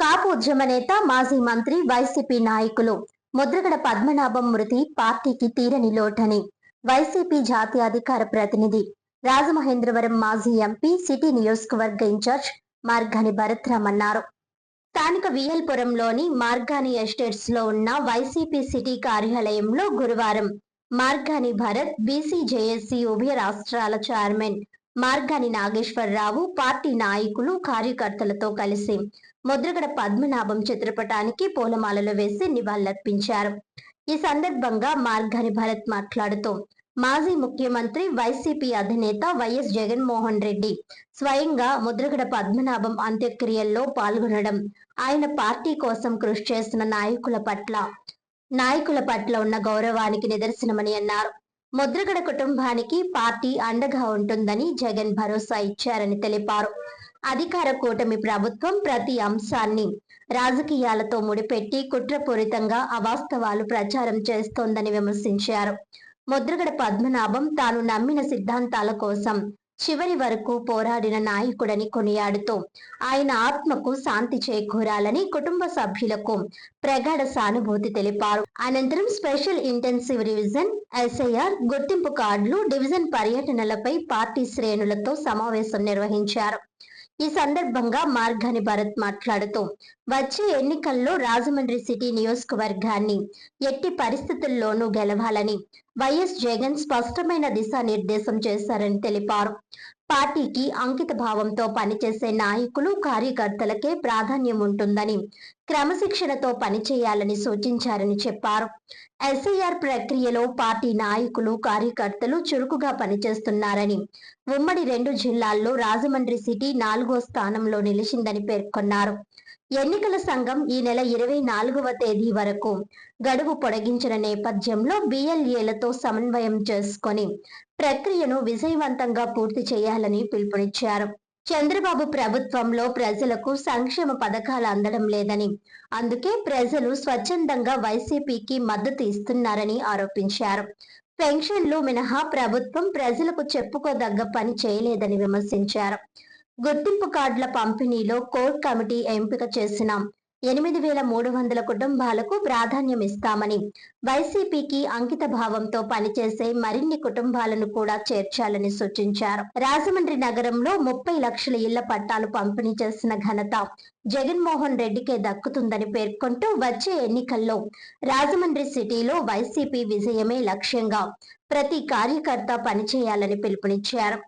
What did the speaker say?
కాపు ఉద్యమ నేత మాజీ మంత్రి వైసీపీ నాయకులు ముద్రగడ పద్మనాభం మృతి పార్టీకి తీరని లోటని వైసీపీ జాతీయ అధికార ప్రతినిధి రాజమహేంద్రవరం మాజీ ఎంపీ సిటీ నియోజకవర్గ ఇన్ఛార్జ్ మార్గాని భరత్రామ్ అన్నారు. స్థానిక విఎల్పురంలోని మార్గాని ఎస్టేట్స్ లో ఉన్న వైసీపీ సిటీ కార్యాలయంలో గురువారం మార్గాని భరత్ బీసీజేఏసీ ఉభయ రాష్ట్రాల చైర్మన్ మార్గాని నాగేశ్వరరావు పార్టీ నాయకులు కార్యకర్తలతో కలిసి ముద్రగడ పద్మనాభం చిత్రపటానికి పూలమాలలు వేసి నివాళులర్పించారు. ఈ సందర్భంగా మార్గాని భరత్ మాట్లాడుతూ మాజీ ముఖ్యమంత్రి వైసీపీ అధినేత వైఎస్ జగన్మోహన్ రెడ్డి స్వయంగా ముద్రగడ పద్మనాభం అంత్యక్రియల్లో పాల్గొనడం ఆయన పార్టీ కోసం కృషి చేసిన నాయకుల పట్ల ఉన్న గౌరవానికి నిదర్శనమని అన్నారు. ముద్రగడ కుటుంబానికి పార్టీ అండగా ఉంటుందని జగన్ భరోసా ఇచ్చారని తెలిపారు. అధికార కూటమి ప్రభుత్వం ప్రతి అంశాన్ని రాజకీయాలతో ముడిపెట్టి కుట్రపూరితంగా అవాస్తవాలు ప్రచారం చేస్తోందని విమర్శించారు. ముద్రగడ పద్మనాభం తాను నమ్మిన సిద్ధాంతాల కోసం చివరి వరకు పోరాడిన నాయకుడని కొనియాడుతూ ఆయన ఆత్మకు శాంతి చేకూరాలని కుటుంబ సభ్యులకు ప్రగాఢ సానుభూతి తెలిపారు. అనంతరం స్పెషల్ ఇంటెన్సివ్ రివిజన్, ఎస్ఐఆర్, గుర్తింపు కార్డులు, డివిజన్ పర్యటనలపై పార్టీ శ్రేణులతో సమావేశం నిర్వహించారు. ఈ సందర్భంగా మార్గాని భరత్ మాట్లాడుతూ వచ్చే ఎన్నికల్లో రాజమండ్రి సిటీ నియోజకవర్గాన్ని ఎట్టి పరిస్థితుల్లోనూ గెలవాలని వైఎస్ జగన్ స్పష్టమైన దిశానిర్దేశం చేశారని తెలిపారు. పార్టీకి అంకిత భావంతో పనిచేసే నాయకులు, కార్యకర్తలకే ప్రాధాన్యం ఉంటుందని, క్రమశిక్షణతో పనిచేయాలని సూచించారని చెప్పారు. ఎస్ఐఆర్ ప్రక్రియలో పార్టీ నాయకులు, కార్యకర్తలు చురుకుగా పనిచేస్తున్నారని, ఉమ్మడి 2 జిల్లాల్లో రాజమండ్రి సిటీ 4వ స్థానంలో నిలిచిందని పేర్కొన్నారు. ఎన్నికల సంఘం ఈ నెల 24వ తేదీ వరకు గడువు పొడిగించిన నేపథ్యంలో బిఎల్ఏలతో సమన్వయం చేసుకొని ప్రక్రియను విజయవంతంగా పూర్తి చేయాలని పిలుపునిచ్చారు. చంద్రబాబు ప్రభుత్వంలో ప్రజలకు సంక్షేమ పథకాలు అందడం లేదని, అందుకే ప్రజలు స్వచ్ఛందంగా వైసీపీకి మద్దతు ఇస్తున్నారని ఆరోపించారు. పెన్షన్లు మినహా ప్రభుత్వం ప్రజలకు చెప్పుకోదగ్గ పని చేయలేదని విమర్శించారు. గుర్తింపు కార్డుల పంపిణీలో కోర్ కమిటీ ఎంపిక చేసిన 8,300 కుటుంబాలకు ప్రాధాన్యం ఇస్తామని, వైసీపీకి అంకిత భావంతో పనిచేసే మరిన్ని కుటుంబాలను కూడా చేర్చాలని సూచించారు. రాజమండ్రి నగరంలో 30 లక్షల ఇళ్ల పట్టాలు పంపిణీ చేసిన ఘనత జగన్మోహన్ రెడ్డికే దక్కుతుందని పేర్కొంటూ వచ్చే ఎన్నికల్లో రాజమండ్రి సిటీలో వైసీపీ విజయమే లక్ష్యంగా ప్రతి కార్యకర్త పనిచేయాలని పిలుపునిచ్చారు.